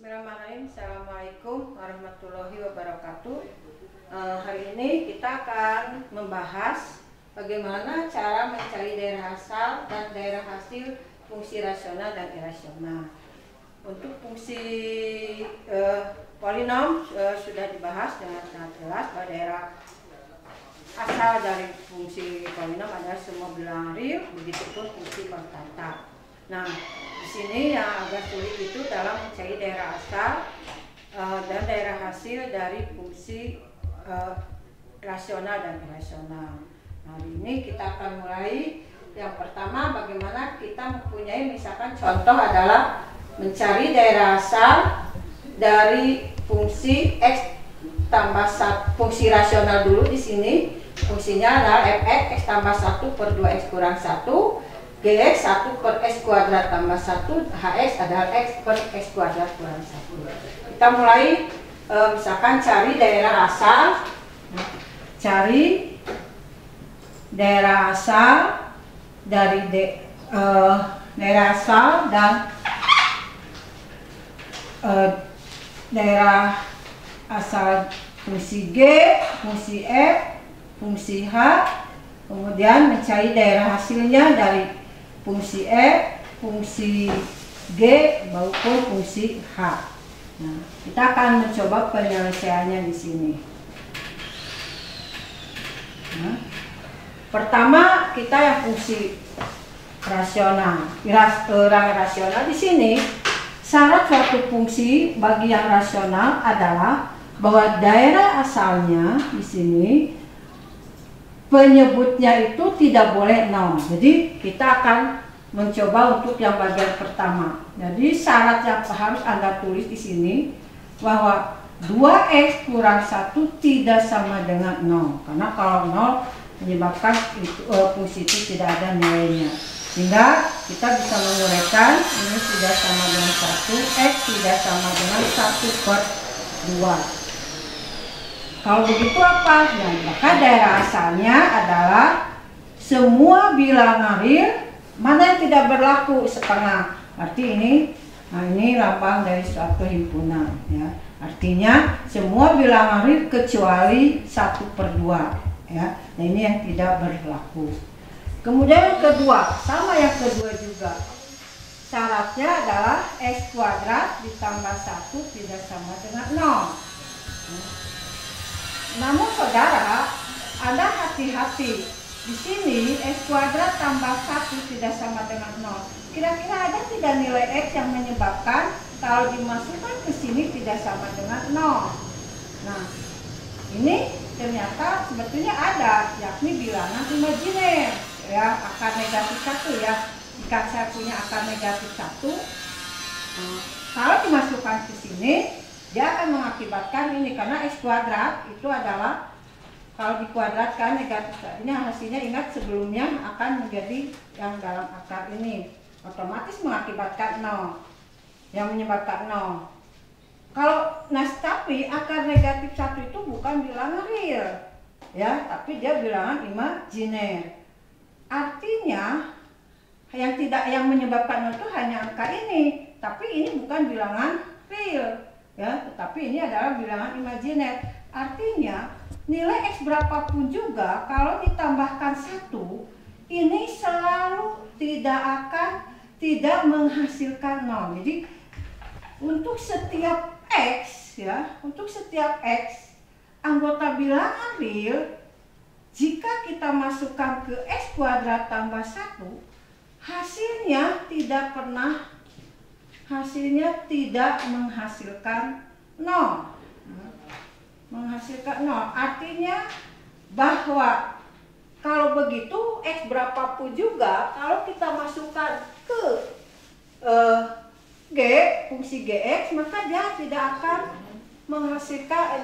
Bismillahirrahmanirrahim. Assalamualaikum warahmatullahi wabarakatuh. Hari ini kita akan membahas bagaimana cara mencari daerah asal dan daerah hasil fungsi rasional dan irasional. Untuk fungsi polinom sudah dibahas dengan sangat jelas bahwa daerah asal dari fungsi polinom adalah semua bilangan real, begitupun fungsi konstanta. Nah, di sini yang agak sulit itu dalam mencari daerah asal dan daerah hasil dari fungsi rasional dan irasional. Nah, hari ini kita akan mulai. Yang pertama, bagaimana kita mempunyai, misalkan contoh adalah mencari daerah asal dari fungsi x tambah 1, fungsi rasional dulu di sini. Fungsinya adalah fx x tambah 1 per 2x kurang 1, gx 1 per x kuadrat tambah 1, hx adalah x per x kuadrat kurang 1. Kita mulai misalkan cari daerah asal. Cari daerah asal dari daerah asal dan daerah asal fungsi g, fungsi f, fungsi h, kemudian mencari daerah hasilnya dari fungsi f, fungsi g maupun fungsi h. Nah, kita akan mencoba penyelesaiannya di sini. Nah, pertama kita yang fungsi rasional. Rasional di sini syarat suatu fungsi bagi yang rasional adalah bahwa daerah asalnya di sini penyebutnya itu tidak boleh 0. Jadi kita akan mencoba untuk yang bagian pertama. Jadi syarat yang harus Anda tulis di sini bahwa 2x kurang 1 tidak sama dengan 0. Karena kalau 0 menyebabkan fungsi itu tidak ada nilainya. Sehingga kita bisa menguraikan ini tidak sama dengan 1, x tidak sama dengan 1 per 2. Kalau begitu apa? Ya, maka daerah asalnya adalah semua bilangan real mana yang tidak berlaku setengah. Arti ini, nah ini lambang dari suatu himpunan. Ya. Artinya semua bilangan real kecuali 1 per 2. Ya. Nah ini yang tidak berlaku. Kemudian yang kedua, sama yang kedua juga. Syaratnya adalah x kuadrat ditambah 1 tidak sama dengan 0. Ya. Namun saudara, Anda hati-hati. Di sini x kuadrat tambah 1 tidak sama dengan 0. Kira-kira ada tidak nilai x yang menyebabkan kalau dimasukkan ke sini tidak sama dengan 0? Nah, ini ternyata sebetulnya ada, yakni bilangan imajiner. Ya, akar negatif 1 ya. Jika saya punya akar negatif 1, kalau dimasukkan ke sini dia akan mengakibatkan ini, karena x kuadrat itu adalah kalau dikuadratkan negatif ini hasilnya, ingat sebelumnya akan menjadi yang dalam akar ini, otomatis mengakibatkan 0, yang menyebabkan 0. Kalau tapi akar negatif 1 itu bukan bilangan real ya, tapi dia bilangan imajiner. Artinya yang menyebabkan 0 itu hanya angka ini, tapi ini bukan bilangan real ya, tetapi ini adalah bilangan imajiner. Artinya nilai x berapapun juga kalau ditambahkan 1 ini selalu tidak menghasilkan 0. Jadi untuk setiap x ya, untuk setiap x anggota bilangan real, jika kita masukkan ke x kuadrat tambah 1, hasilnya tidak menghasilkan 0. Menghasilkan 0 artinya bahwa kalau begitu x berapapun juga kalau kita masukkan ke g, fungsi gx, maka dia tidak akan menghasilkan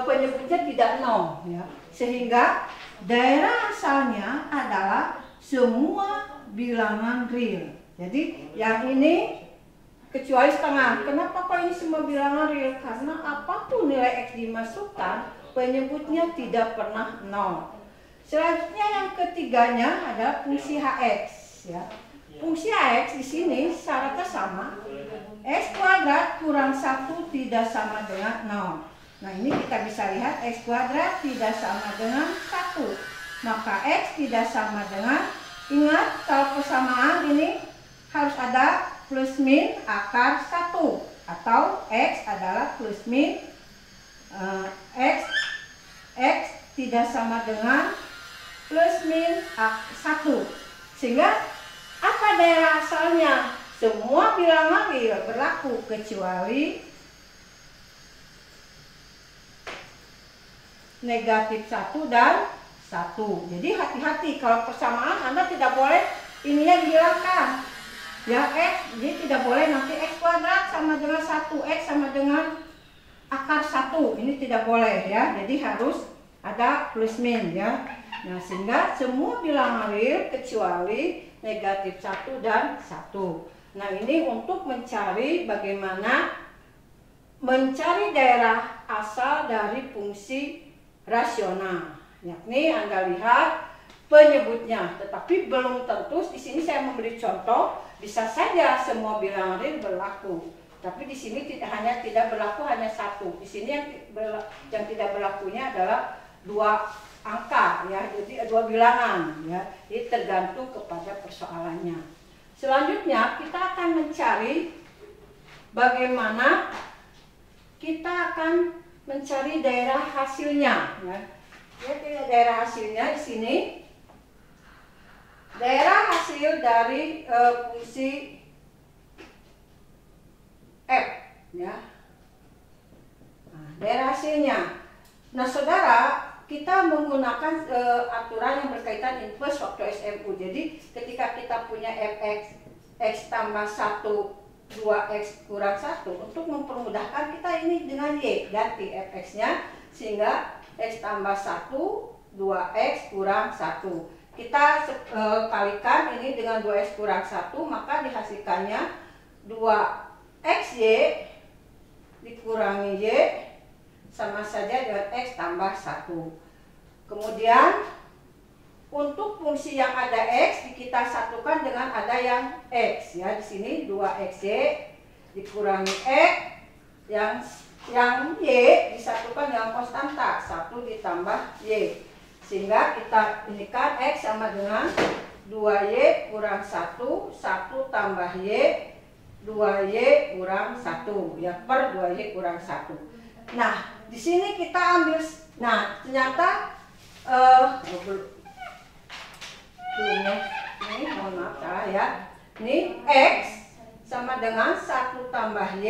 penyebutnya tidak 0 ya. Sehingga daerah asalnya adalah semua bilangan real. Jadi yang ini kecuali setengah. Kenapa kok ini semua bilangan real? Karena apapun nilai x dimasukkan, penyebutnya tidak pernah 0. Selanjutnya yang ketiganya adalah fungsi hx ya. fungsi X di sini syaratnya sama. X kuadrat kurang 1 tidak sama dengan 0. Nah, ini kita bisa lihat X kuadrat tidak sama dengan 1. Maka X tidak sama dengan, ingat kalau persamaan ini harus ada plus min akar 1. Atau X adalah plus min X tidak sama dengan plus min 1. Sehingga apa daerah asalnya? Semua bilangan real berlaku kecuali negatif 1 dan 1. Jadi hati-hati kalau persamaan Anda tidak boleh ininya dihilangkan. Ya X, jadi tidak boleh nanti X kuadrat sama dengan 1, X sama dengan akar 1. Ini tidak boleh ya. Jadi harus ada plus min ya. Nah, sehingga semua bilangan real kecuali negatif 1 dan 1. Nah, ini untuk mencari bagaimana mencari daerah asal dari fungsi rasional. Yakni Anda lihat penyebutnya, tetapi belum tentu. Di sini saya memberi contoh, bisa saja semua bilangan real berlaku. Tapi di sini tidak berlaku hanya 1. Di sini yang tidak berlakunya adalah 2 angka ya, jadi 2 bilangan ya. Ini tergantung kepada persoalannya. Selanjutnya kita akan mencari bagaimana kita akan mencari daerah hasilnya ya. Jadi daerah hasilnya di sini daerah hasil dari fungsi f ya. Nah, daerah hasilnya. Nah, saudara, kita menggunakan aturan yang berkaitan inverse waktu SMU. Jadi ketika kita punya fx x tambah 1 2x kurang 1, untuk mempermudahkan kita ini dengan y, ganti fx-nya sehingga x tambah 1 2x kurang 1. Kita kalikan ini dengan 2x kurang 1, maka dihasilkannya 2xy dikurangi y sama saja dengan x tambah 1. Kemudian untuk fungsi yang ada x kita satukan dengan ada yang x ya. Di sini 2xy dikurangi x yang y disatukan dengan konstanta 1 ditambah y. Sehingga kita inikan x sama dengan 2y kurang 1 tambah y 2y kurang 1 ya, per 2y kurang 1. Nah, di sini kita ambil, nah ternyata ini mohon maaf salah ya. Ini x sama dengan 1 tambah y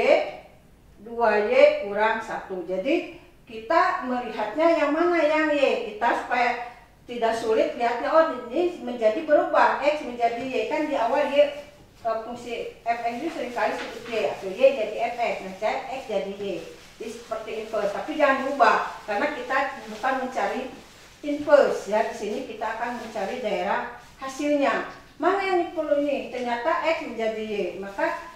2y kurang 1. Jadi kita melihatnya yang mana yang y. Kita supaya tidak sulit lihatnya, oh ini menjadi berubah, x menjadi y. Kan di awal y fungsi fx itu seringkali sebut y atau y jadi fx, nah x jadi y. Jadi seperti inverse, tapi jangan diubah karena kita bukan mencari inverse ya. Di sini kita akan mencari daerah hasilnya. Mana yang perlu ini? Ternyata x menjadi y, maka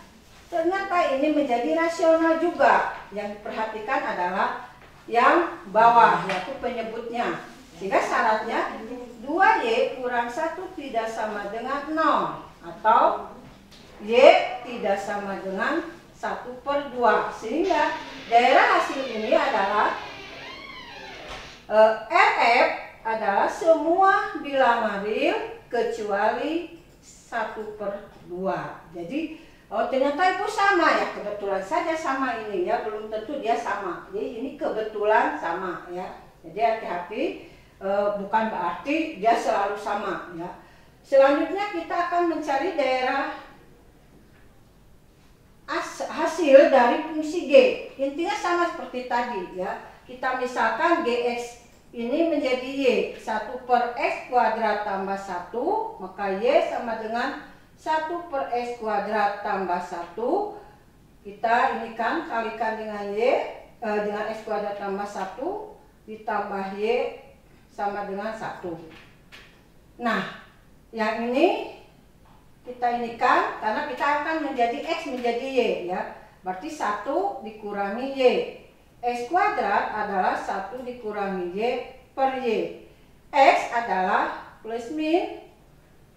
ternyata ini menjadi rasional juga. Yang diperhatikan adalah yang bawah, yaitu penyebutnya. Sehingga syaratnya 2y kurang 1 tidak sama dengan 0 atau y tidak sama dengan 1/2. Sehingga daerah hasil ini adalah RF adalah semua bilangan real kecuali 1/2. Jadi oh ternyata itu sama ya, kebetulan saja sama ini ya, belum tentu dia sama. Jadi ini kebetulan sama ya. Jadi hati-hati, bukan berarti dia selalu sama ya. Selanjutnya kita akan mencari daerah hasil dari fungsi G. Intinya sama seperti tadi ya. Kita misalkan Gx ini menjadi Y, 1/x kuadrat tambah 1, maka Y sama dengan 1/x kuadrat tambah 1. Kita ini kan kalikan dengan Y, dengan x kuadrat tambah 1 ditambah Y sama dengan 1. Nah, yang ini kita inikan karena kita akan menjadi x menjadi y ya. Berarti 1 dikurangi y. X kuadrat adalah 1 dikurangi y per y. X adalah plus min.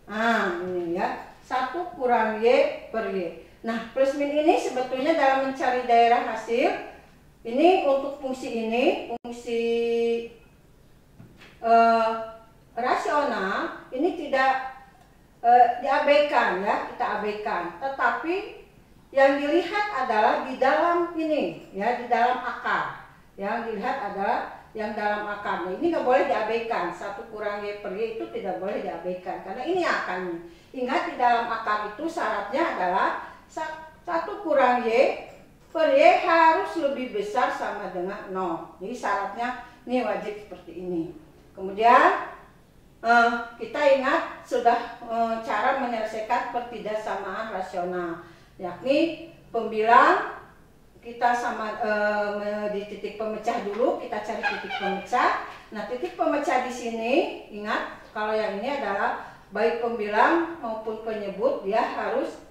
Nah, ini ya. 1 kurang Y per Y. Nah, plus min ini sebetulnya dalam mencari daerah hasil, ini untuk fungsi ini, fungsi rasional, ini tidak diabaikan ya, kita abaikan. Tetapi yang dilihat adalah di dalam ini, ya, di dalam akar. Yang dilihat adalah yang dalam akar. Nah, ini nggak boleh diabaikan. 1 kurang Y per Y itu tidak boleh diabaikan, karena ini akarnya. Ingat, di dalam akar itu syaratnya adalah 1 kurang Y per Y harus lebih besar sama dengan 0. Jadi syaratnya ini wajib seperti ini. Kemudian kita ingat sudah cara menyelesaikan pertidaksamaan rasional, yakni pembilang kita sama di titik pemecah dulu, kita cari titik pemecah. Nah, titik pemecah di sini, ingat kalau yang ini adalah baik pembilang maupun penyebut, dia harus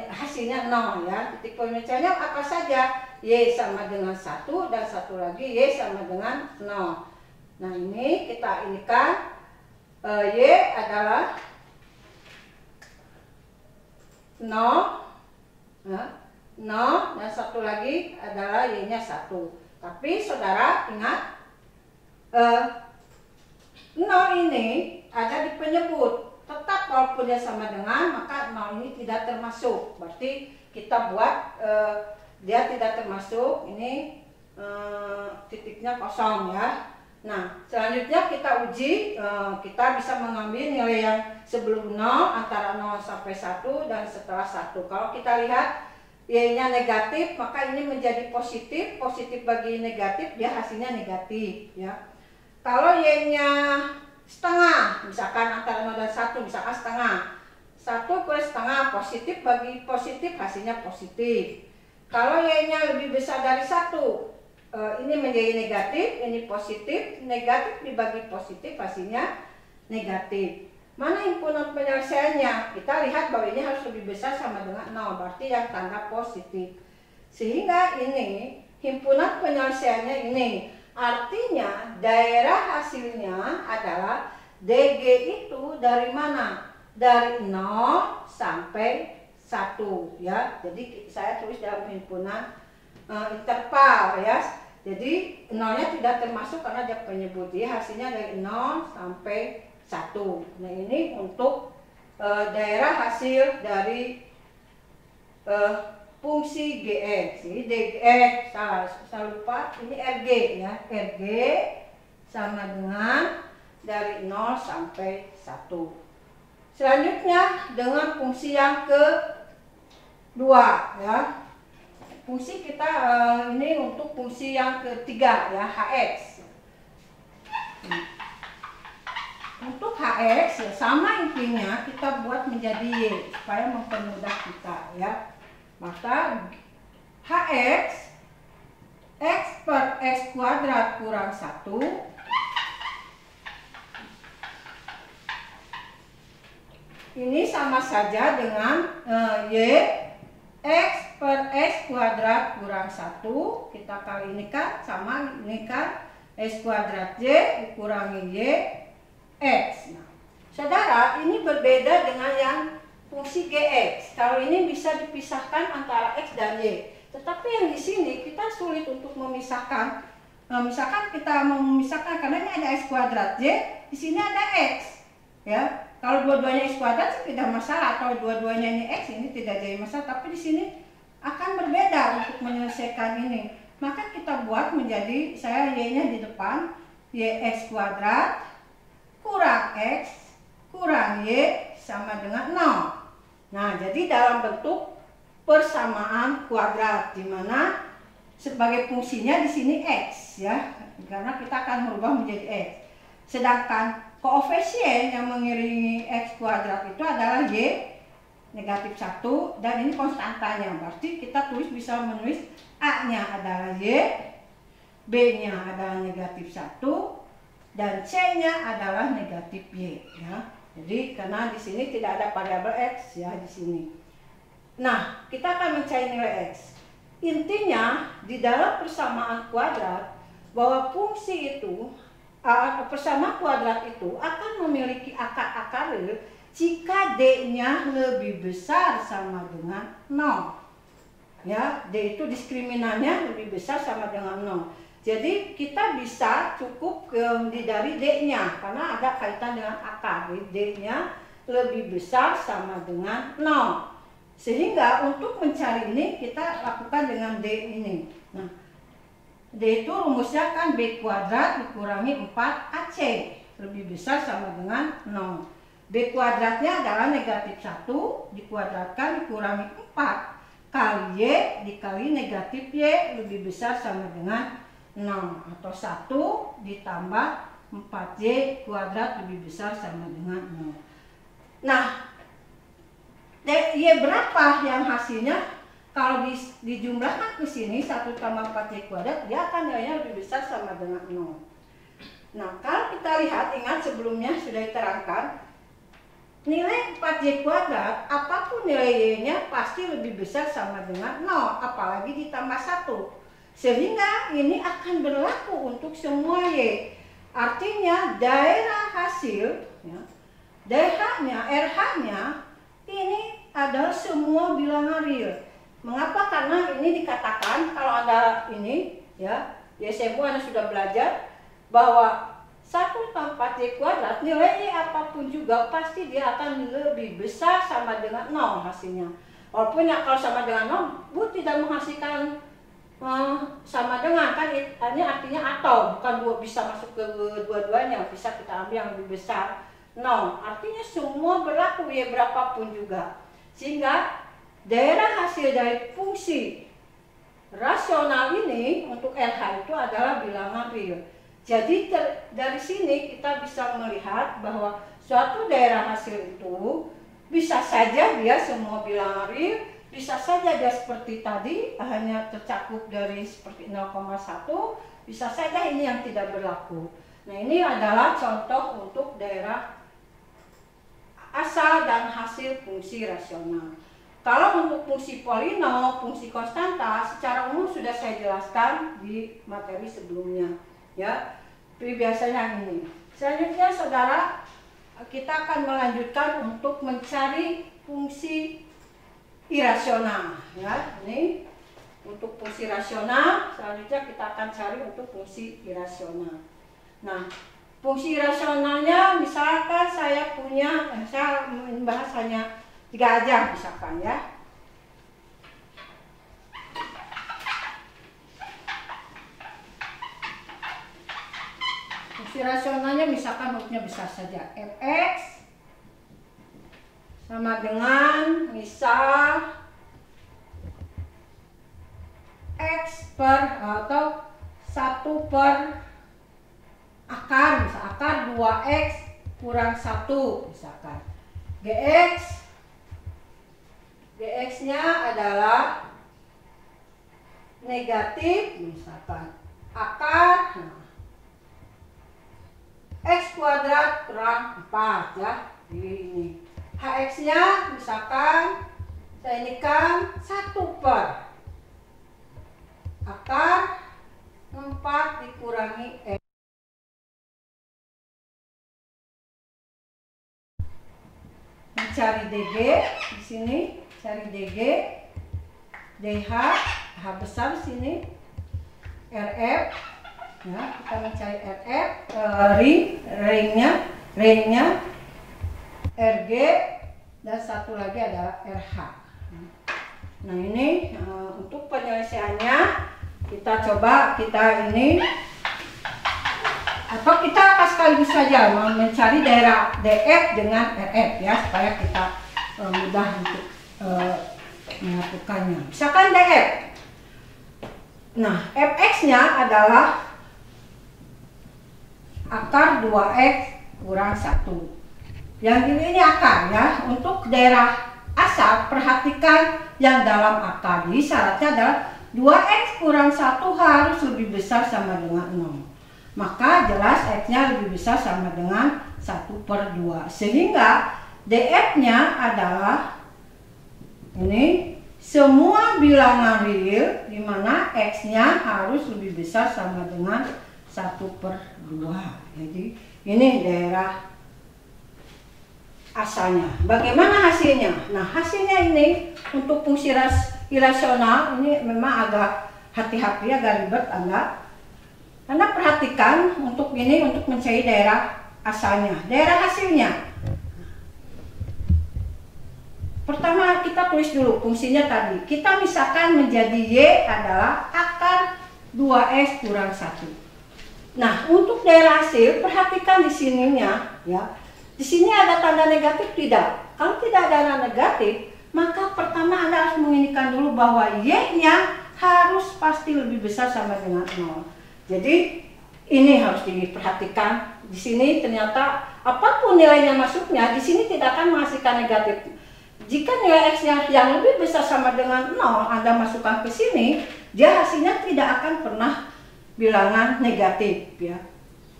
hasilnya 0 ya. Titik pemecahnya apa saja? Y sama dengan 1 dan satu lagi Y sama dengan 0. Nah, ini kita inikan Y adalah 0 ya, 0 dan satu lagi adalah Y-nya 1. Tapi saudara ingat 0 ini ada di penyebut. Tetap walaupun dia sama dengan, maka 0 ini tidak termasuk. Berarti kita buat dia tidak termasuk. Ini titiknya kosong ya. Nah, selanjutnya kita uji, kita bisa mengambil nilai yang sebelum 0, antara 0 sampai 1 dan setelah 1. Kalau kita lihat Y-nya negatif, maka ini menjadi positif. Positif bagi negatif, dia hasilnya negatif ya. Kalau Y-nya setengah, misalkan antara 0 dan 1, misalkan setengah, 1 plus setengah, positif bagi positif, hasilnya positif. Kalau Y-nya lebih besar dari 1, ini menjadi negatif, ini positif, negatif dibagi positif, hasilnya negatif. Mana himpunan penyelesaiannya? Kita lihat bahwa ini harus lebih besar sama dengan 0, berarti yang tanda positif. Sehingga ini himpunan penyelesaiannya ini. Artinya daerah hasilnya adalah DG itu dari mana? Dari 0 sampai 1 ya. Jadi saya tulis dalam himpunan interval ya. Jadi 0-nya tidak termasuk karena dia penyebut. Jadi hasilnya dari 0 sampai 1. Nah, ini untuk daerah hasil dari fungsi GX. Jadi DG, saya lupa, ini RG ya. RG sama dengan dari 0 sampai 1. Selanjutnya dengan fungsi yang kedua ya. Fungsi kita ini untuk fungsi yang ketiga ya, HX. Untuk HX ya sama intinya, kita buat menjadi Y supaya mempermudah kita ya. Maka HX X per X kuadrat kurang 1 ini sama saja dengan Y X per X kuadrat kurang 1, kita kali ini kan sama, ini kan X kuadrat Y dikurangi Y X. Nah, saudara, ini berbeda dengan yang fungsi GX. Kalau ini bisa dipisahkan antara X dan Y, tetapi yang di sini kita sulit untuk memisahkan. Nah, misalkan kita mau memisahkan karena ini ada X kuadrat Y, di sini ada X ya. Kalau dua-duanya X kuadrat sih tidak masalah, kalau dua-duanya ini X ini tidak jadi masalah, tapi di sini akan berbeda untuk menyelesaikan ini. Maka kita buat menjadi, saya Y-nya di depan, YX kuadrat kurang X kurang Y sama dengan 0. Nah, jadi dalam bentuk persamaan kuadrat, di mana sebagai fungsinya di sini X ya, karena kita akan merubah menjadi X. Sedangkan koefisien yang mengiringi X kuadrat itu adalah Y negatif 1 dan ini konstantanya. Berarti kita bisa menulis A-nya adalah Y, B-nya adalah negatif 1 dan C-nya adalah negatif Y ya. Jadi karena di sini tidak ada variabel X ya di sini. Nah, kita akan mencari nilai X. Intinya di dalam persamaan kuadrat bahwa fungsi itu persamaan kuadrat itu akan memiliki akar-akar jika D-nya lebih besar sama dengan 0. Ya, D itu diskriminannya lebih besar sama dengan 0. Jadi kita bisa cukup dari D-nya karena ada kaitan dengan akar. D-nya lebih besar sama dengan 0. Sehingga untuk mencari ini kita lakukan dengan D ini. Nah, D itu rumusnya kan B kuadrat dikurangi 4AC. Lebih besar sama dengan 0. B kuadratnya adalah negatif 1 dikuadratkan dikurangi 4 kali Y dikali negatif Y lebih besar sama dengan 0. Atau 1 ditambah 4Y kuadrat lebih besar sama dengan 0. Nah, Y berapa yang hasilnya? Kalau dijumlahkan ke sini 1 tambah 4Y kuadrat, dia akan nilainya lebih besar sama dengan 0. Nah, kalau kita lihat, ingat sebelumnya sudah diterangkan, nilai 4Y kuadrat, apapun nilai Y-nya pasti lebih besar sama dengan 0, apalagi ditambah 1. Sehingga ini akan berlaku untuk semua Y. Artinya daerah hasil, ya, DH-nya, RH-nya, ini adalah semua bilangan real. Mengapa? Karena ini dikatakan, kalau Anda ini, ya, di SMU Anda sudah belajar, bahwa 1 tambah 4Y kuadrat nilainya apapun juga pasti dia akan lebih besar sama dengan 0 hasilnya. Walaupun ya kalau sama dengan 0 Bu tidak menghasilkan sama dengan, kan ini artinya atau, bukan bisa masuk ke dua-duanya, bisa kita ambil yang lebih besar 0. Artinya semua berlaku ya berapapun juga. Sehingga daerah hasil dari fungsi rasional ini untuk RH itu adalah bilangan real. Jadi dari sini kita bisa melihat bahwa suatu daerah hasil itu bisa saja dia semua bilangan real, bisa saja dia seperti tadi hanya tercakup dari seperti 0,1, bisa saja ini yang tidak berlaku. Nah, ini adalah contoh untuk daerah asal dan hasil fungsi rasional. Kalau untuk fungsi polinom, fungsi konstanta, secara umum sudah saya jelaskan di materi sebelumnya. Ya, biasanya ini. Selanjutnya, saudara, kita akan melanjutkan untuk mencari fungsi irasional. Ya, ini untuk fungsi rasional. Selanjutnya kita akan cari untuk fungsi irasional. Nah, fungsi irasionalnya, misalkan saya punya, saya membahas hanya 3 aja, misalkan ya. Fungsi rasionalnya misalkan hurufnya besar saja. Fx sama dengan misal x per atau 1 per akar, misal akar 2x kurang 1 misalkan. Gx-nya adalah negatif misalkan akar x kuadrat kurang 4 ya. Ini hx-nya misalkan saya ini kan 1 per akar 4 dikurangi x. Cari DG di sini, cari DG, DH, H besar di sini, RF. Ya, kita mencari RF, ringnya, RG, dan satu lagi adalah RH. Nah, ini untuk penyelesaiannya kita coba ini atau kita akan sekaligus saja mencari daerah DF dengan RF ya, supaya kita mudah untuk menyatukannya. Misalkan DF. Nah, Fx-nya adalah akar 2x kurang 1. Yang ini akar ya. Untuk daerah asal, perhatikan yang dalam akar. Jadi syaratnya adalah 2x kurang 1 harus lebih besar sama dengan 0. Maka jelas x-nya lebih besar sama dengan 1 per 2. Sehingga df-nya adalah ini semua bilangan real di mana x-nya harus lebih besar sama dengan 1 per 2. Jadi ini daerah asalnya. Bagaimana hasilnya? Nah, hasilnya ini untuk fungsi irasional ini memang agak hati-hati, agak ribet Anda. Anda perhatikan untuk ini, untuk mencari daerah asalnya, daerah hasilnya. Pertama kita tulis dulu fungsinya tadi. Kita misalkan menjadi Y adalah akar 2X kurang 1. Nah, untuk daerah hasil, perhatikan di sininya ya. Di sini ada tanda negatif tidak? Kalau tidak ada tanda negatif, maka pertama Anda harus menginikan dulu bahwa Y-nya harus pasti lebih besar sama dengan 0. Jadi ini harus diperhatikan. Di sini ternyata apapun nilainya masuknya, di sini tidak akan menghasilkan negatif. Jika nilai X-nya yang lebih besar sama dengan 0 Anda masukkan ke sini, dia hasilnya tidak akan pernah bilangan negatif ya.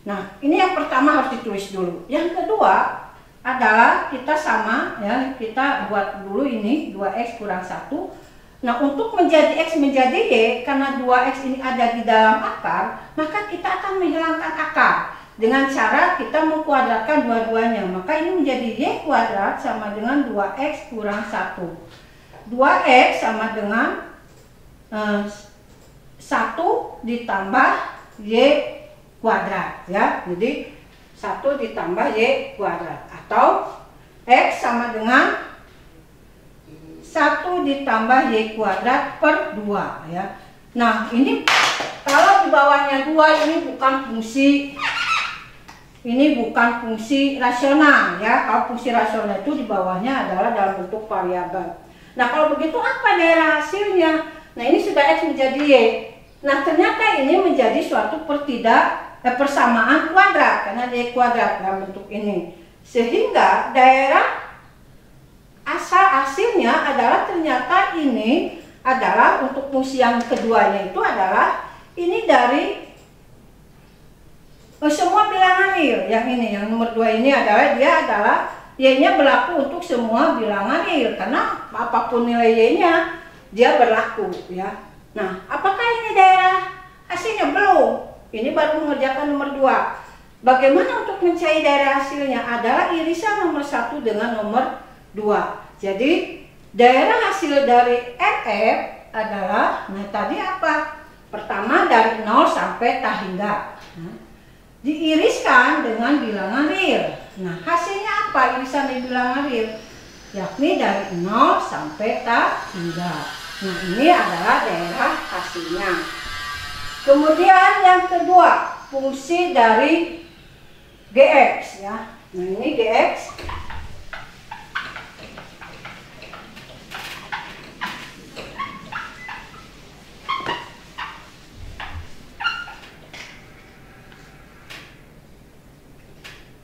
Nah, ini yang pertama harus ditulis dulu. Yang kedua adalah kita sama ya, kita buat dulu ini 2X kurang 1. Nah, untuk menjadi X menjadi Y, karena 2X ini ada di dalam akar, maka kita akan menghilangkan akar dengan cara kita mengkuadratkan dua-duanya. Maka ini menjadi Y kuadrat sama dengan 2X kurang 1. 2X sama dengan 1 ditambah Y kuadrat ya. Jadi 1 ditambah Y kuadrat, atau X sama dengan 1 ditambah Y kuadrat per 2 ya. Nah, ini kalau di bawahnya 2 ini bukan fungsi, ini bukan fungsi rasional ya. Kalau fungsi rasional itu di bawahnya adalah dalam bentuk variabel. Nah, kalau begitu apa daerah hasilnya? Nah, ini sudah X menjadi Y. Nah, ternyata ini menjadi suatu persamaan kuadrat karena Y kuadrat dalam bentuk ini. Sehingga daerah asal hasilnya adalah ternyata ini adalah untuk fungsi yang keduanya itu adalah ini dari semua bilangan real. Yang ini, yang nomor 2 ini adalah dia adalah Y-nya berlaku untuk semua bilangan real karena apapun nilai Y-nya dia berlaku ya. Nah, apakah ini daerah hasilnya? Belum. Ini baru mengerjakan nomor 2. Bagaimana untuk mencari daerah hasilnya? Adalah irisan nomor 1 dengan nomor 2. Jadi daerah hasil dari RF adalah, nah tadi apa? Pertama dari 0 sampai tak hingga. Nah, diiriskan dengan bilangan real. Nah, hasilnya apa irisan di bilangan real? Yakni dari 0 sampai tak hingga. Nah, ini adalah daerah hasilnya. Kemudian yang kedua, fungsi dari GX ya. Nah, ini GX.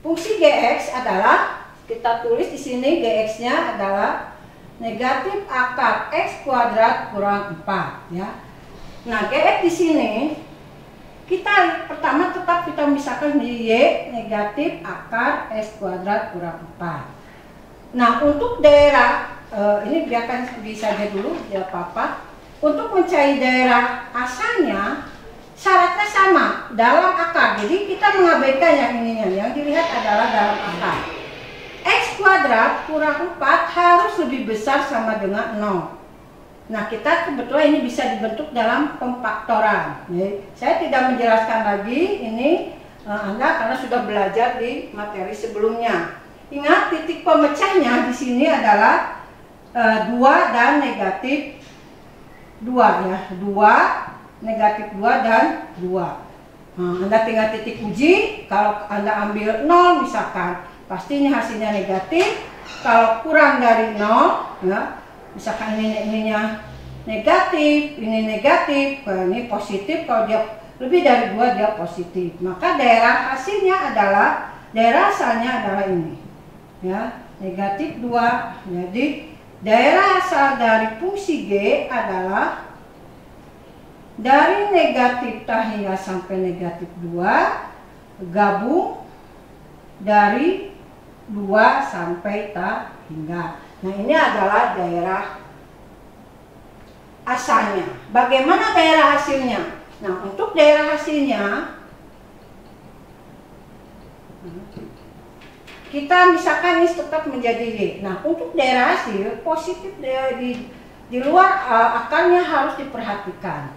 Fungsi GX adalah, kita tulis di sini GX-nya adalah negatif akar X kuadrat kurang 4 ya. Nah, GX di sini kita pertama tetap kita misalkan di Y negatif akar X kuadrat kurang 4. Nah, untuk daerah ini biarkan saja dulu, tidak apa-apa. Untuk mencari daerah asalnya syaratnya sama dalam akar. Jadi kita mengabaikan yang ininya, yang dilihat adalah dalam akar. X kuadrat kurang 4 harus lebih besar sama dengan 0. Nah, kita kebetulan ini bisa dibentuk dalam pemfaktoran. Saya tidak menjelaskan lagi ini Anda karena sudah belajar di materi sebelumnya. Ingat, titik pemecahnya di sini adalah 2 dan negatif 2 ya. 2, negatif 2 dan 2. Anda tinggal titik uji. Kalau Anda ambil 0 misalkan, pasti ini hasilnya negatif. Kalau kurang dari 0 ya, misalkan ininya negatif, ini negatif, ini positif. Kalau dia lebih dari 2 dia positif. Maka daerah hasilnya adalah, daerah asalnya adalah ini ya, negatif 2. Jadi daerah asal dari fungsi G adalah dari negatif tak hingga sampai negatif 2 gabung dari 2 sampai tak hingga. Nah, ini adalah daerah asalnya. Bagaimana daerah hasilnya? Nah, untuk daerah hasilnya kita misalkan ini tetap menjadi Y. Nah, untuk daerah hasil positif di luar akarnya harus diperhatikan.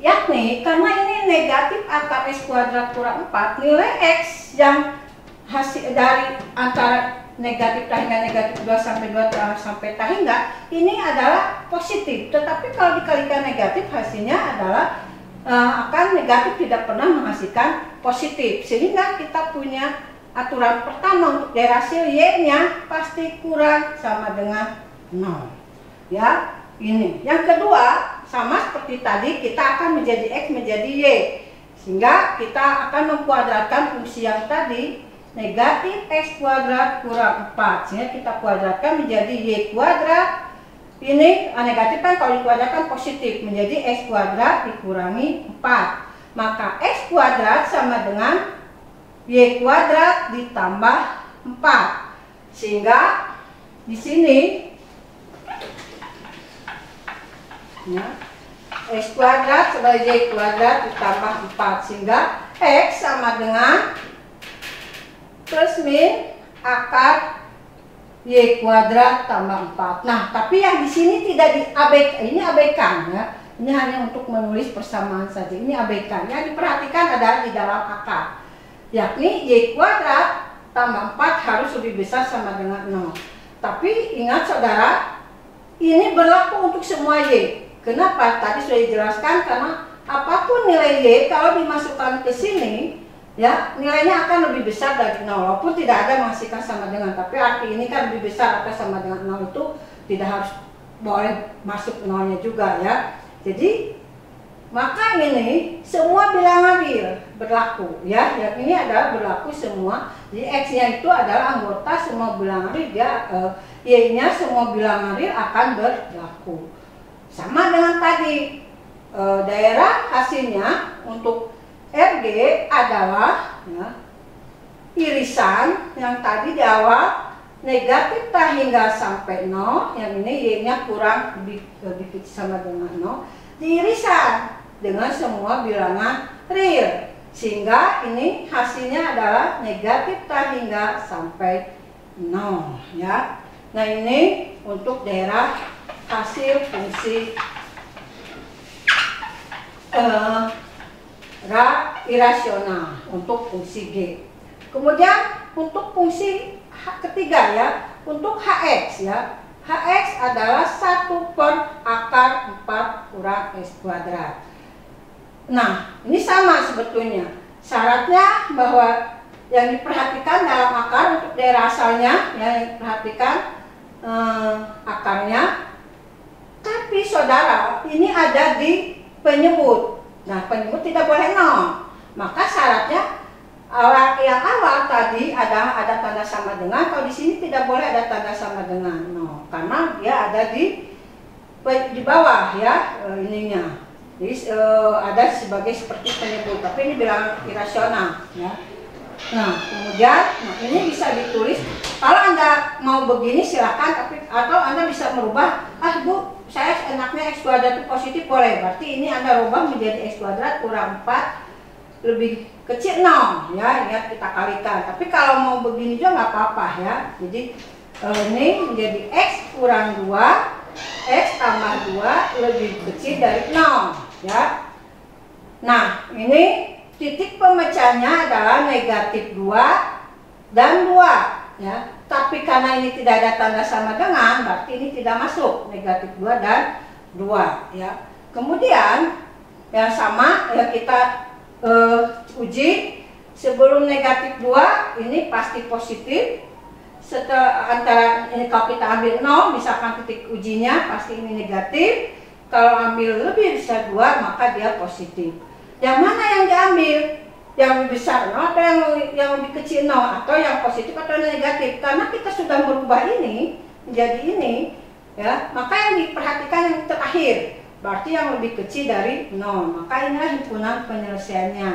Yakni karena ini negatif akar X kuadrat kurang 4, nilai X yang hasil dari antara negatif hingga negatif 2 sampai 2 sampai hingga ini adalah positif. Tetapi kalau dikalikan negatif hasilnya adalah akan negatif, tidak pernah menghasilkan positif. Sehingga kita punya aturan pertama untuk daerah hasil Y-nya pasti kurang sama dengan 0. Ya, ini. Yang kedua, sama seperti tadi, kita akan menjadi X menjadi Y. Sehingga kita akan mengkuadratkan fungsi yang tadi, negatif X kuadrat kurang 4. Sehingga kita kuadratkan menjadi Y kuadrat. Ini negatif kan kalau dikuadratkan positif, menjadi X kuadrat dikurangi 4. Maka X kuadrat sama dengan Y kuadrat ditambah 4. Sehingga di sini ya, X kuadrat sebagai Y kuadrat ditambah 4. Sehingga X sama dengan plus min akar Y kuadrat tambah 4. Nah, tapi yang di sini tidak diabaikan, ini abaikan ya. Ini hanya untuk menulis persamaan saja. Ini abaikan. Yang diperhatikan adalah di dalam akar. Yakni Y kuadrat tambah 4 harus lebih besar sama dengan 0. Tapi ingat saudara, ini berlaku untuk semua Y. Kenapa? Tadi sudah dijelaskan karena apapun nilai Y kalau dimasukkan ke sini ya nilainya akan lebih besar dari 0, walaupun tidak ada menghasilkan sama dengan, tapi arti ini kan lebih besar atau sama dengan 0 itu tidak harus boleh masuk 0-nya juga ya. Jadi maka ini semua bilangan real berlaku ya, yang ini adalah berlaku semua. Jadi X-nya itu adalah anggota semua bilangan real, dia Y-nya semua bilangan real akan berlaku. Sama dengan tadi daerah hasilnya untuk RG adalah ya, irisan yang tadi di awal negatif hingga sampai 0, yang ini Y-nya kurang lebih kecil sama dengan 0, diirisan dengan semua bilangan real. Sehingga ini hasilnya adalah negatif hingga sampai 0 ya. Nah, ini untuk daerah hasil fungsi irasional untuk fungsi G. Kemudian untuk fungsi ketiga ya, untuk Hx ya. Hx adalah 1 per akar 4 kurang X kuadrat. Nah, ini sama sebetulnya. Syaratnya bahwa yang diperhatikan dalam akar untuk daerah asalnya ya, yang diperhatikan akarnya. Tapi saudara, ini ada di penyebut. Nah, penyebut tidak boleh 0. Maka syaratnya yang awal tadi ada tanda sama dengan. Kalau di sini tidak boleh ada tanda sama dengan 0, karena dia ada di bawah ya ininya. Jadi ada sebagai seperti penyebut, tapi ini bilangan irasional ya. Nah, kemudian ini bisa ditulis. Kalau Anda mau begini silakan, tapi atau Anda bisa merubah. Bu, saya enaknya X kuadrat itu positif, boleh. Berarti ini Anda rubah menjadi X kuadrat kurang 4 lebih kecil 0 ya. Ingat kita kalikan. Tapi kalau mau begini juga nggak apa-apa ya. Jadi ini menjadi X kurang 2, X tambah 2 lebih kecil dari 0 ya. Nah, ini titik pemecahnya adalah negatif 2 dan 2 ya. Tapi karena ini tidak ada tanda sama dengan, berarti ini tidak masuk negatif 2 dan 2 ya. Kemudian yang sama ya kita uji sebelum negatif 2 ini pasti positif. Setelah antara ini kalau kita ambil 0 misalkan titik ujinya pasti ini negatif. Kalau ambil lebih besar 2 maka dia positif. Yang mana yang diambil? Yang lebih besar 0 atau yang lebih kecil 0, atau yang positif atau yang negatif? Karena kita sudah merubah ini menjadi ini ya, maka yang diperhatikan yang terakhir, berarti yang lebih kecil dari 0. Maka inilah himpunan penyelesaiannya.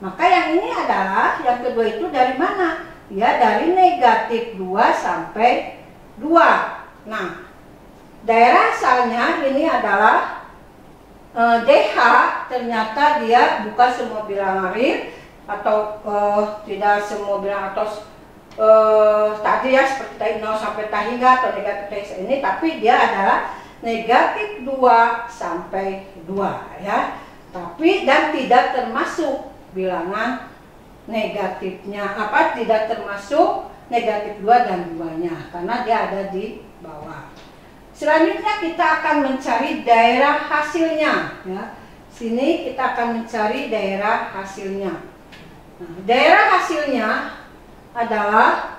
Maka yang ini adalah yang kedua itu dari mana? Ya, dari negatif 2 sampai 2. Nah, daerah asalnya ini adalah DH, ternyata dia bukan semua bilangan real. atau tidak semua bilang atau tadi ya seperti tadi 0 sampai hingga atau negatif ini, tapi dia adalah negatif 2 sampai 2 ya. Tapi dan tidak termasuk bilangan negatifnya tidak termasuk negatif 2 dan 2-nya karena dia ada di bawah. Selanjutnya kita akan mencari daerah hasilnya ya. Sini kita akan mencari daerah hasilnya. Nah, daerah hasilnya adalah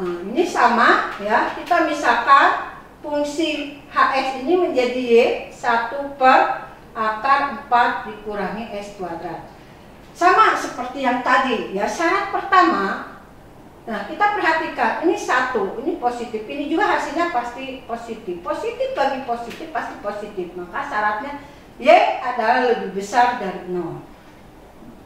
ini sama ya. Kita misalkan fungsi Hx ini menjadi Y 1 per akar 4 dikurangi S kuadrat. Sama seperti yang tadi ya, syarat pertama. Nah, kita perhatikan, ini 1, ini positif, ini juga hasilnya pasti positif. Positif bagi positif pasti positif, maka syaratnya Y adalah lebih besar dari 0.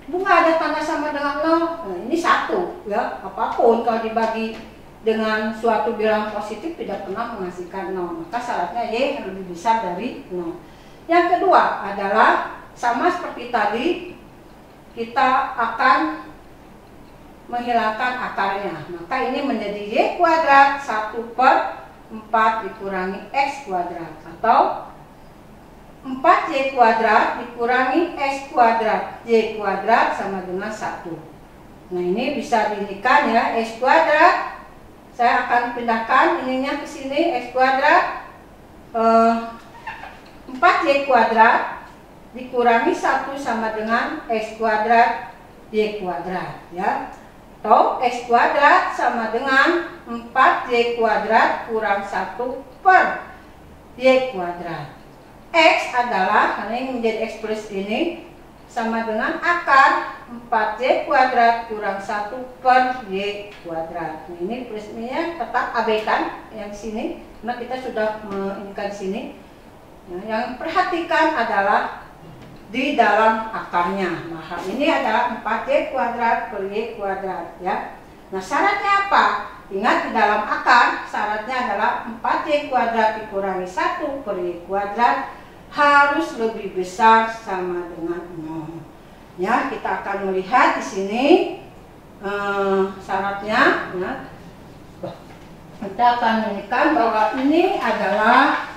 Bunga ada tanda sama dengan 0, nah ini 1 ya, apapun kalau dibagi dengan suatu bilangan positif tidak pernah menghasilkan 0, maka syaratnya Y lebih besar dari 0. Yang kedua adalah sama seperti tadi, kita akan menghilangkan akarnya, maka ini menjadi Y kuadrat 1 per 4 dikurangi X kuadrat, atau 4Y kuadrat dikurangi X kuadrat, Y kuadrat sama dengan 1. Nah ini bisa diinikan ya, X kuadrat, saya akan pindahkan ininya ke sini, X kuadrat 4Y kuadrat dikurangi 1 sama dengan X kuadrat Y kuadrat ya. Atau X kuadrat sama dengan 4Y kuadrat kurang 1 per Y kuadrat. X adalah, karena ini menjadi X plus ini, sama dengan akar 4Y kuadrat kurang 1 per Y kuadrat. Nah, ini plus minusnya tetap abaikan yang sini, karena kita sudah menginginkan sini. Nah, yang perhatikan adalah di dalam akarnya. Nah, ini adalah 4Y kuadrat per Y kuadrat ya. Nah, syaratnya apa? Ingat, di dalam akar syaratnya adalah 4Y kuadrat dikurangi 1 per Y kuadrat harus lebih besar sama dengan 0. Ya, kita akan melihat di sini syaratnya ya. Kita akan melihat bahwa ini adalah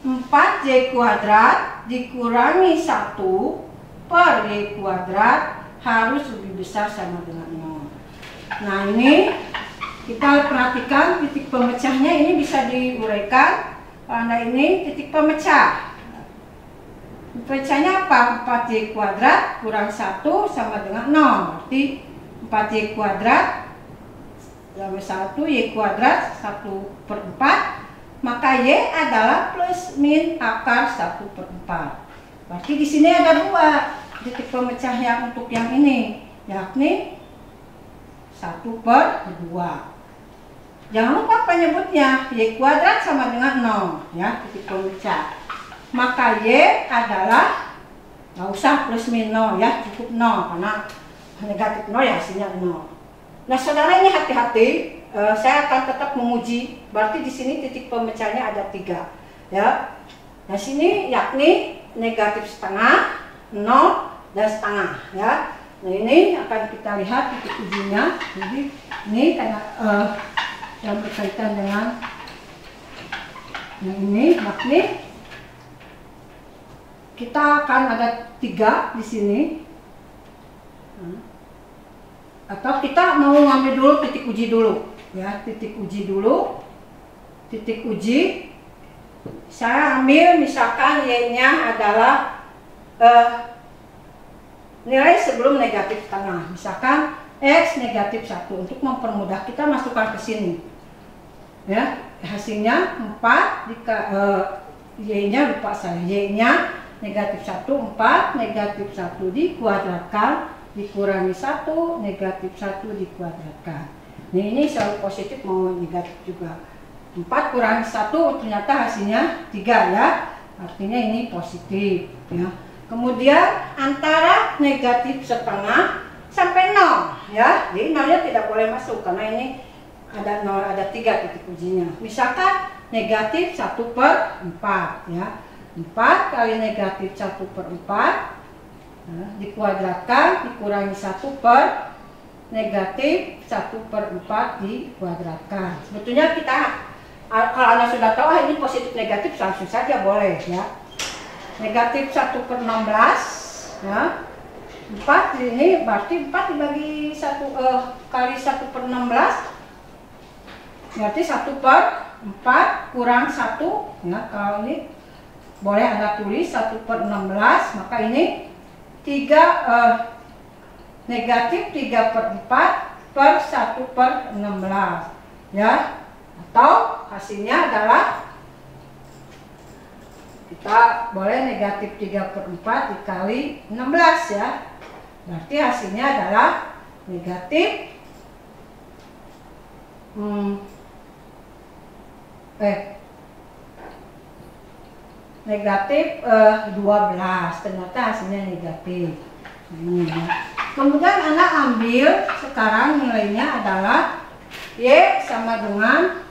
4Y kuadrat dikurangi 1 per Y kuadrat harus lebih besar sama dengan 0. Nah ini kita perhatikan titik pemecahnya, ini bisa diuraikan. Karena ini titik pemecah. Pemecahnya apa? 4Y kuadrat kurang 1 sama dengan 0. Berarti 4Y kuadrat sama 1, Y kuadrat 1 per 4. Maka Y adalah plus min akar 1 per 4. Berarti di sini ada 2 titik pemecah yang untuk yang ini, yakni 1 per 2. Jangan lupa penyebutnya, Y kuadrat sama dengan 0 ya, titik pemecah. Maka Y adalah, nggak usah plus min 0 ya, cukup 0 karena negatif 0 ya hasilnya 0. Nah saudara, ini hati-hati. Saya akan tetap menguji, berarti di sini titik pemecahnya ada 3 ya. Nah sini yakni negatif setengah, 0 dan setengah ya. Nah ini akan kita lihat titik ujinya. Jadi ini karena yang berkaitan dengan yang ini, yakni kita akan ada 3 di sini. Atau kita mau ngambil dulu titik uji dulu. Ya, titik uji dulu. Titik uji saya ambil misalkan Y-nya adalah nilai sebelum negatif setengah. Misalkan X negatif 1. Untuk mempermudah kita masukkan ke sini. Ya, hasilnya 4 Y-nya lupa saya. Y-nya negatif 1, 4 negatif 1 dikuadratkan dikurangi 1 negatif 1 dikuadratkan. Nah ini selalu positif mau negatif juga. 4 kurangi 1 ternyata hasilnya 3 ya. Artinya ini positif ya. Kemudian antara negatif setengah sampai 0 ya. Jadi 0-nya tidak boleh masuk karena ini ada 0, ada 3 titik ujinya. Misalkan negatif 1 per 4 ya. 4 kali negatif 1/4 dikuadratkan dikurangi 1 per negatif 1/4 dikuadratkan. Sebetulnya kita kalau Anda sudah tahu ini positif negatif langsung saja boleh ya. Negatif 1/16 ya. 4 ini berarti 4 dibagi 1 kali 1/16 berarti 1/4 kurang 1 ya. Kalau ini boleh Anda tulis 1/16, maka ini 3 negatif 3/4 per 1/16 ya, atau hasilnya adalah kita boleh negatif 3/4 dikali 16 ya, berarti hasilnya adalah negatif negatif 12, ternyata hasilnya negatif. Ini ya. Kemudian Anda ambil sekarang nilainya adalah Y sama dengan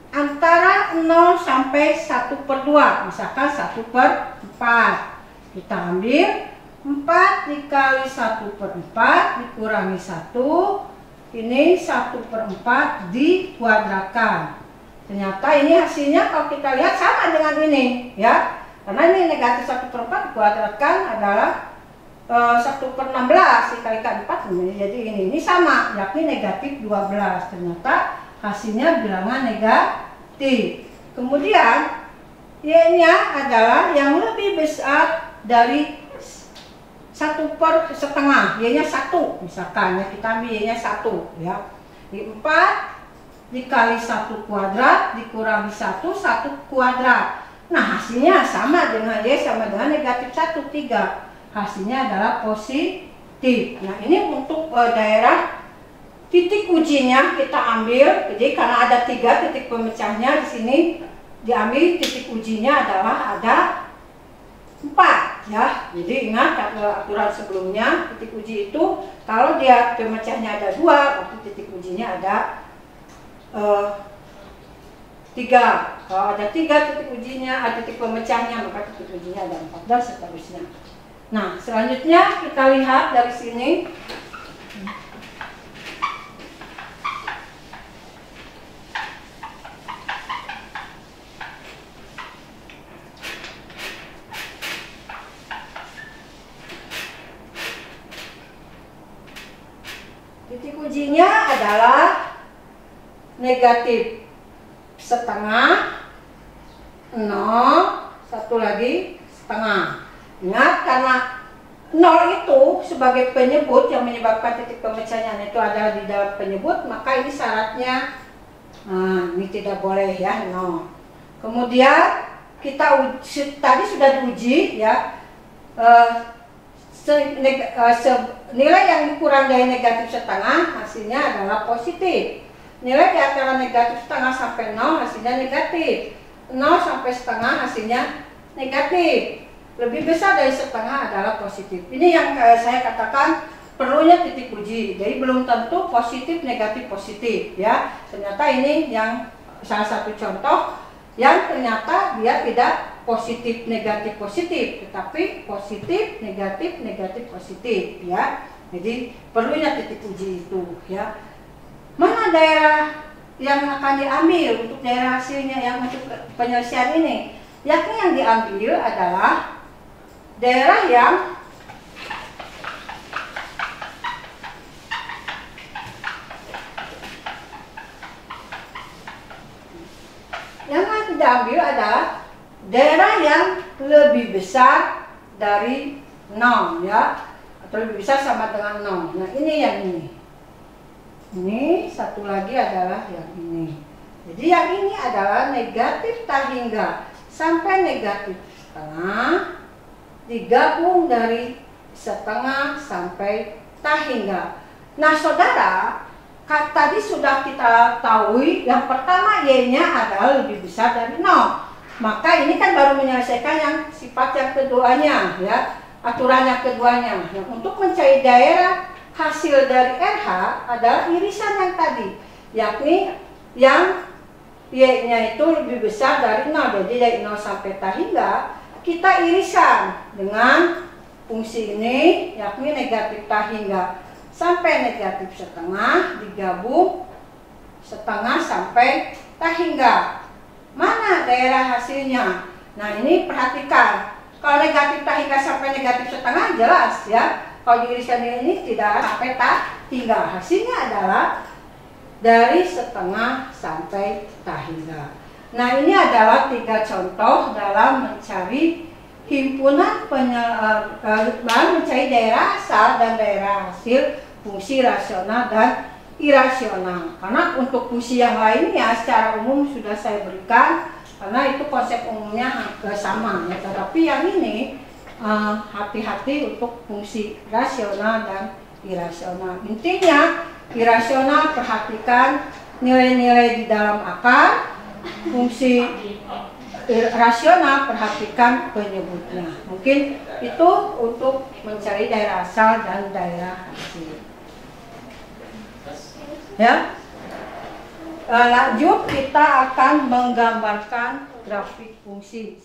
antara 0 sampai 1/2, misalkan 1/4. Kita ambil 4 dikali 1/4 dikurangi 1, ini 1/4 dikuadratkan. Ternyata ini hasilnya kalau kita lihat sama dengan ini ya, karena ini negatif 1/4 dikuadratkan adalah 1/16 dikalikan 4, jadi ini sama, yakni negatif 12. Ternyata hasilnya bilangan negatif. Kemudian Y-nya adalah yang lebih besar dari 1/1, Y-nya 1 misalkan ya, kita ambil Y-nya 1 ya. Di 4 dikali 1 kuadrat dikurangi 1 kuadrat. Nah hasilnya sama dengan Y sama dengan negatif 1, 3. Hasilnya adalah positif. Nah ini untuk daerah titik ujinya kita ambil. Jadi karena ada 3 titik pemecahnya di sini, diambil titik ujinya adalah ada 4 ya. Jadi ingat aturan sebelumnya, titik uji itu kalau dia pemecahnya ada 2, berarti titik ujinya ada 3. Kalau ada 3 titik ujinya, ada titik pemecahnya, maka titik ujinya ada 4 dan seterusnya. Nah, selanjutnya kita lihat dari sini. Titik ujinya adalah negatif 1/2, 0, satu lagi 1/2. Ingat, karena 0 itu sebagai penyebut yang menyebabkan titik pemecahnya itu adalah di dalam penyebut, maka ini syaratnya ini tidak boleh ya 0. Kemudian kita tadi sudah diuji ya, nilai yang dikurang dari negatif 1/2 hasilnya adalah positif. Nilai di antara negatif 1/2 sampai 0 hasilnya negatif. 0 sampai 1/2 hasilnya negatif. Lebih besar dari 1/2 adalah positif. Ini yang saya katakan perlunya titik uji. Jadi belum tentu positif, negatif, positif ya. Ternyata ini yang salah satu contoh yang ternyata dia tidak positif, negatif, positif, tetapi positif, negatif, negatif, positif ya. Jadi perlunya titik uji itu ya. Mana daerah yang akan diambil untuk daerah hasilnya yang untuk penyelesaian ini? Yakni yang diambil adalah daerah yang diambil adalah daerah yang lebih besar dari 0 ya, atau lebih besar sama dengan 0. Nah ini yang ini. Ini satu lagi adalah yang ini. Jadi yang ini adalah negatif tak hingga sampai negatif 1/2 digabung dari 1/2 sampai tak hingga. Nah saudara, tadi sudah kita tahu yang pertama Y-nya adalah lebih besar dari 0. Maka ini kan baru menyelesaikan yang sifat yang keduanya ya, aturan yang keduanya. Nah, untuk mencari daerah hasil dari RH adalah irisan yang tadi, yakni yang Y-nya itu lebih besar dari 0, jadi dari 0 sampai tahingga kita irisan dengan fungsi ini, yakni negatif tahingga sampai negatif setengah digabung setengah sampai tahingga. Mana daerah hasilnya? Nah ini perhatikan, kalau negatif tahingga sampai negatif setengah jelas ya. Kalau diiriskan ini tidak sampai tahingga, hasilnya adalah dari setengah sampai tahingga. Nah ini adalah 3 contoh dalam mencari himpunan mencari daerah asal dan daerah hasil fungsi rasional dan irasional. Karena untuk fungsi yang lainnya secara umum sudah saya berikan, karena itu konsep umumnya sama ya. Tetapi yang ini hati-hati untuk fungsi rasional dan irasional. Intinya irasional perhatikan nilai-nilai di dalam akar, fungsi rasional perhatikan penyebutnya. Mungkin itu untuk mencari daerah asal dan daerah hasil. Ya, lanjut kita akan menggambarkan grafik fungsi.